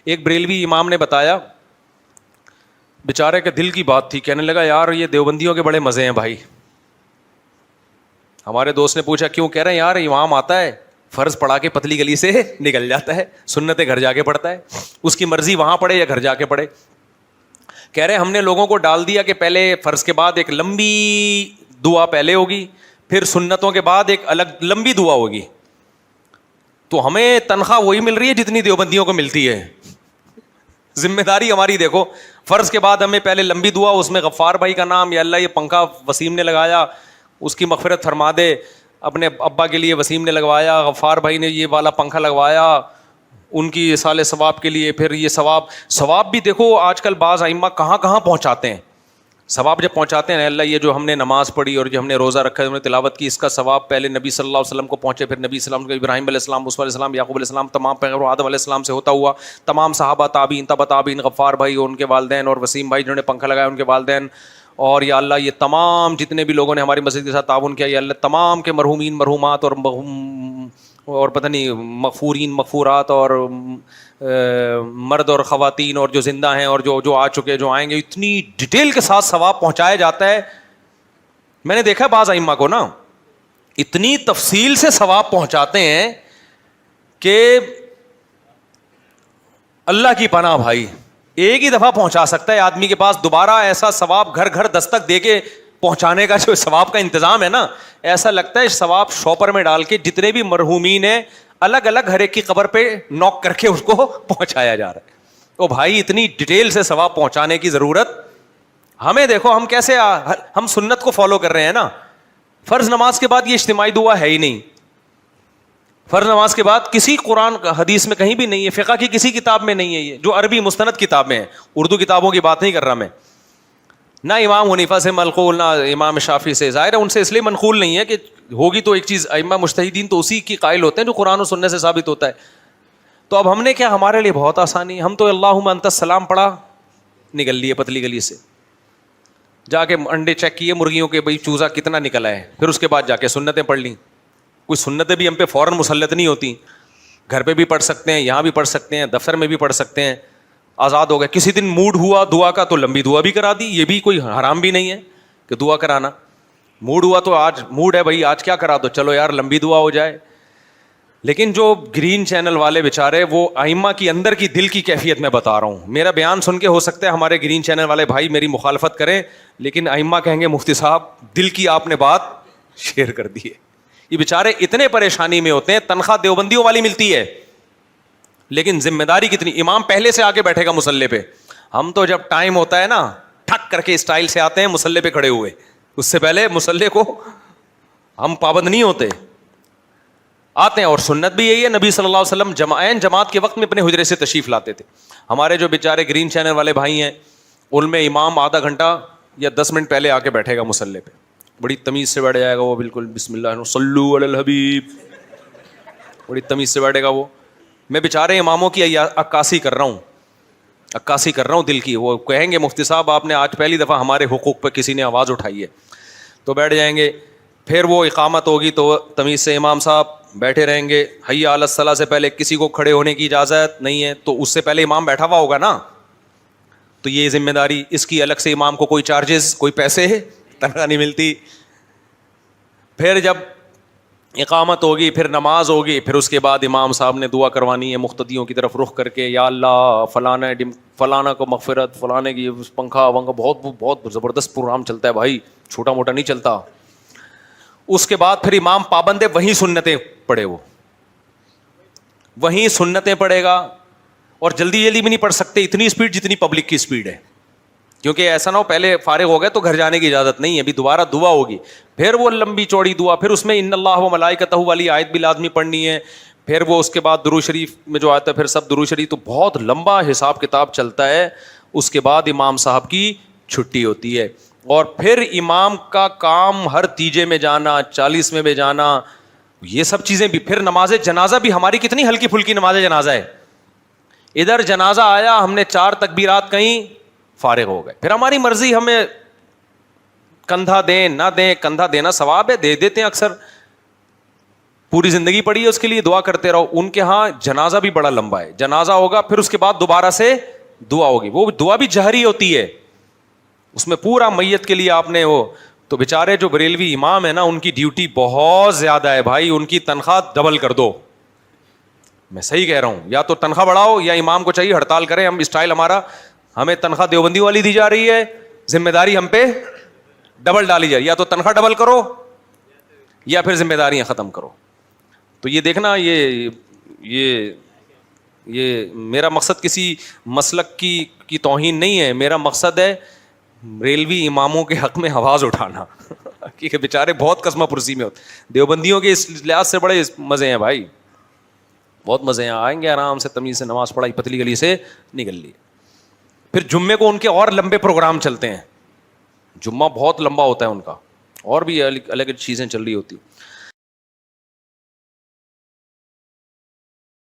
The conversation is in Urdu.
ایک بریلوی امام نے بتایا, بیچارے کے دل کی بات تھی, کہنے لگا یار یہ دیوبندیوں کے بڑے مزے ہیں بھائی. ہمارے دوست نے پوچھا کیوں؟ کہہ رہے ہیں یار امام آتا ہے, فرض پڑھا کے پتلی گلی سے نکل جاتا ہے, سنتیں گھر جا کے پڑھتا ہے, اس کی مرضی وہاں پڑھے یا گھر جا کے پڑھے. کہہ رہے ہم نے لوگوں کو ڈال دیا کہ پہلے فرض کے بعد ایک لمبی دعا پہلے ہوگی, پھر سنتوں کے بعد ایک الگ لمبی دعا ہوگی, تو ہمیں تنخواہ وہی مل رہی ہے جتنی دیوبندیوں کو ملتی ہے. ذمہ داری ہماری دیکھو, فرض کے بعد ہمیں پہلے لمبی دعا, اس میں غفار بھائی کا نام, یا اللہ یہ پنکھا وسیم نے لگایا اس کی مغفرت فرما دے, اپنے ابا کے لیے وسیم نے لگوایا, غفار بھائی نے یہ والا پنکھا لگوایا ان کی سال ثواب کے لیے, پھر یہ ثواب بھی دیکھو آج کل بعض ائمہ کہاں کہاں پہنچاتے ہیں. ثواب جب پہنچاتے ہیں اللہ یہ جو ہم نے نماز پڑھی اور جو ہم نے روزہ رکھا ہے, ہم نے تلاوت کی, اس کا ثواب پہلے نبی صلی اللہ علیہ وسلم کو پہنچے, پھر نبی صلی اللہ علیہ وسلم, ابراہیم علیہ السلام, موسیٰ علیہ السلام, یعقوب علیہ السلام, تمام پیغمبروں, آدم علیہ السلام سے ہوتا ہوا تمام صحابہ, تابعین, تبع تابعین, غفار بھائی اور ان کے والدین, اور وسیم بھائی جنہوں نے پنکھا لگایا ان کے والدین, اور یا اللہ یہ تمام جتنے بھی لوگوں نے ہماری مسجد کے ساتھ تعاون کیا, یا اللہ تمام کے مرحومین مرحومات اور پتہ نہیں مغفورین مغفورات, اور مرد اور خواتین, اور جو زندہ ہیں اور جو آ چکے جو آئیں گے, اتنی ڈیٹیل کے ساتھ ثواب پہنچایا جاتا ہے. میں نے دیکھا بعض ائمہ کو نا اتنی تفصیل سے ثواب پہنچاتے ہیں کہ اللہ کی پناہ بھائی, ایک ہی دفعہ پہنچا سکتا ہے آدمی کے پاس, دوبارہ ایسا ثواب گھر گھر دستک دے کے پہنچانے کا جو ثواب کا انتظام ہے نا, ایسا لگتا ہے ثواب شاپر میں ڈال کے جتنے بھی مرحومین ہیں الگ الگ ہر ایک کی قبر پہ نوک کر کے اس کو پہنچایا جا رہا ہے. او بھائی اتنی ڈیٹیل سے ثواب پہنچانے کی ضرورت ہمیں, دیکھو ہم کیسے ہم سنت کو فالو کر رہے ہیں نا. فرض نماز کے بعد یہ اجتماعی دعا ہے ہی نہیں, فرض نماز کے بعد کسی قرآن حدیث میں کہیں بھی نہیں ہے, فقہ کی کسی کتاب میں نہیں ہے, یہ جو عربی مستند کتاب میں ہے, اردو کتابوں کی بات نہیں کر رہا میں, نہ امام حنیفہ سے منقول نہ امام شافعی سے. ظاہر ہے ان سے اس لیے منقول نہیں ہے کہ ہوگی تو ایک چیز, ائمہ مجتہدین تو اسی کی قائل ہوتے ہیں جو قرآن و سنت سے ثابت ہوتا ہے. تو اب ہم نے کیا, ہمارے لیے بہت آسانی, ہم تو اللہم انت السلام پڑھا نکل لیے پتلی گلی سے, جا کے انڈے چیک کیے مرغیوں کے, بھائی چوزا کتنا نکلا ہے, پھر اس کے بعد جا کے سنتیں پڑھ لیں. کوئی سنتیں بھی ہم پہ فوراً مسلط نہیں ہوتی, گھر پہ بھی پڑھ سکتے ہیں, یہاں بھی پڑھ سکتے ہیں, دفتر میں بھی پڑھ سکتے ہیں, آزاد ہو گئے. کسی دن موڈ ہوا دعا کا تو لمبی دعا بھی کرا دی, یہ بھی کوئی حرام بھی نہیں ہے کہ دعا کرانا. موڈ ہوا تو آج موڈ ہے بھائی آج کیا کرا دو, چلو یار لمبی دعا ہو جائے. لیکن جو گرین چینل والے بیچارے, وہ ائمہ کی اندر کی دل کی کیفیت میں بتا رہا ہوں. میرا بیان سن کے ہو سکتا ہے ہمارے گرین چینل والے بھائی میری مخالفت کریں, لیکن ائمہ کہیں گے مفتی صاحب دل کی آپ نے بات شیئر کر دی ہے. یہ بیچارے اتنے پریشانی میں ہوتے ہیں, تنخواہ دیوبندیوں والی ملتی ہے لیکن ذمہ داری کتنی. امام پہلے سے آگے بیٹھے گا مسلح پہ, ہم تو جب ٹائم ہوتا ہے نا ٹھک کر کے اسٹائل سے آتے ہیں مسلح پہ کھڑے ہوئے, اس سے پہلے مسلح کو ہم پابند نہیں ہوتے, آتے ہیں. اور سنت بھی یہی ہے, نبی صلی اللہ علیہ وسلم جماعت کے وقت میں اپنے حجرے سے تشریف لاتے تھے. ہمارے جو بیچارے گرین چینل والے بھائی ہیں ان میں امام آدھا گھنٹہ یا 10 منٹ پہلے آ کے بیٹھے گا مسلح پہ, بڑی تمیز سے بیٹھ جائے گا وہ, بالکل بسم اللہ صلو علی الحبیب, بڑی تمیز سے بیٹھے گا وہ. میں بیچارے اماموں کی عکاسی کر رہا ہوں دل کی. وہ کہیں گے مفتی صاحب آپ نے آج پہلی دفعہ ہمارے حقوق پہ کسی نے آواز اٹھائی ہے, تو بیٹھ جائیں گے. پھر وہ اقامت ہوگی تو تمیز سے امام صاحب بیٹھے رہیں گے. حی علی الصلاۃ سے پہلے کسی کو کھڑے ہونے کی اجازت نہیں ہے, تو اس سے پہلے امام بیٹھا ہوا ہوگا نا, تو یہ ذمہ داری اس کی الگ سے امام کو کوئی چارجز کوئی پیسے تنخواہ نہیں ملتی. پھر جب اقامت ہوگی پھر نماز ہوگی, پھر اس کے بعد امام صاحب نے دعا کروانی ہے مقتدیوں کی طرف رخ کر کے, یا اللہ فلانا کو مغفرت, فلانے کی پنکھا ونکھا, بہت بہت زبردست پروگرام چلتا ہے بھائی, چھوٹا موٹا نہیں چلتا. اس کے بعد پھر امام پابند ہے وہیں سنتیں پڑھے, وہ وہیں سنتیں پڑھے گا, اور جلدی جلدی بھی نہیں پڑھ سکتے اتنی اسپیڈ جتنی پبلک کی اسپیڈ ہے, کیونکہ ایسا نہ ہو پہلے فارغ ہو گئے تو گھر جانے کی اجازت نہیں ہے, ابھی دوبارہ دعا ہوگی, پھر وہ لمبی چوڑی دعا, پھر اس میں ان اللہ و ملائکتہ والی آیت بھی لازمی پڑھنی ہے, پھر وہ اس کے بعد درود شریف میں جو آتا ہے پھر سب درود شریف, تو بہت لمبا حساب کتاب چلتا ہے. اس کے بعد امام صاحب کی چھٹی ہوتی ہے, اور پھر امام کا کام ہر تیجے میں جانا, 40 میں جانا, یہ سب چیزیں بھی. پھر نماز جنازہ بھی ہماری کتنی ہلکی پھلکی نماز جنازہ ہے, ادھر جنازہ آیا ہم نے 4 تکبیرات کہیں فارغ ہو گئے, پھر ہماری مرضی ہمیں کندھا دیں نہ دیں, کندھا دینا ثواب ہے دے دیتے ہیں اکثر, پوری زندگی پڑی ہے اس کے لیے, دعا کرتے رہو. ان کے ہاں جنازہ بھی بڑا لمبا ہے, جنازہ ہوگا پھر اس کے بعد دوبارہ سے دعا ہوگی, وہ دعا بھی جہری ہوتی ہے, اس میں پورا میت کے لیے آپ نے وہ. تو بیچارے جو بریلوی امام ہے نا, ان کی ڈیوٹی بہت زیادہ ہے بھائی, ان کی تنخواہ ڈبل کر دو. میں صحیح کہہ رہا ہوں, یا تو تنخواہ بڑھاؤ, یا امام کو چاہیے ہڑتال کریں. ہم اسٹائل ہمارا, ہمیں تنخواہ دیوبندی والی دی جا رہی ہے, ذمہ داری ہم پہ ڈبل ڈالی جائے, یا تو تنخواہ ڈبل کرو یا پھر ذمہ داریاں ختم کرو. تو یہ دیکھنا, یہ میرا مقصد کسی مسلک کی توہین نہیں ہے, میرا مقصد ہے ریلوی اماموں کے حق میں آواز اٹھانا کیونکہ بیچارے بہت قسمہ پرسی میں ہوتے. دیوبندیوں کے اس لحاظ سے بڑے مزے ہیں بھائی, بہت مزے ہیں, آئیں گے آرام سے تمیز سے, نماز پڑھائی, پتلی گلی سے نکل لی. پھر جمعے کو ان کے اور لمبے پروگرام چلتے ہیں, جمعہ بہت لمبا ہوتا ہے ان کا, اور بھی الگ الگ چیزیں چل رہی ہوتی.